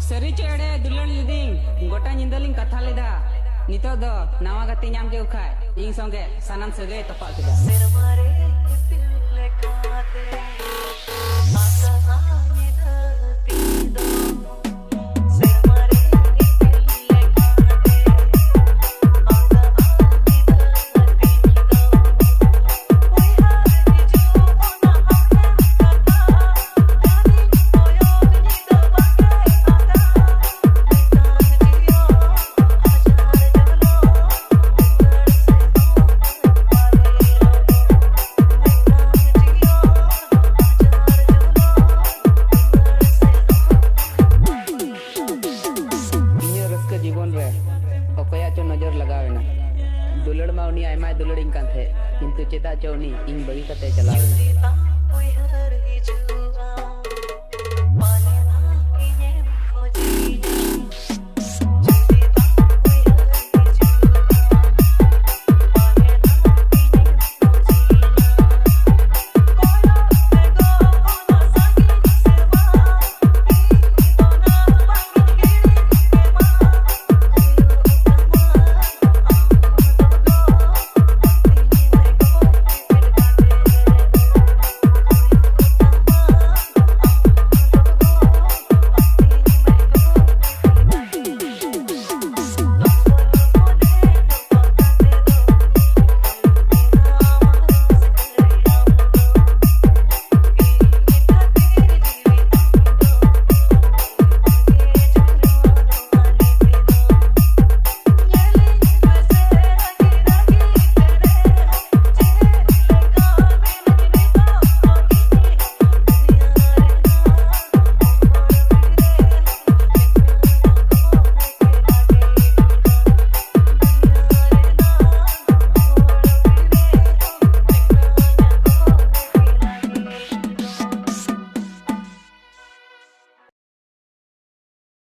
सरी चेड़े दुलड़ लिदिंग गोटा निंदलिंग कथा लेदा नितो दो नावा गति नाम के उखाय इन संगे सनम सगे तपा केदा जीवन रे अकया चो नजर लगावेना दुलड़ मा उनी आयमा दुलड़िंग कान थे किंतु चेदा चो उनी इन बगी कते चलावेना।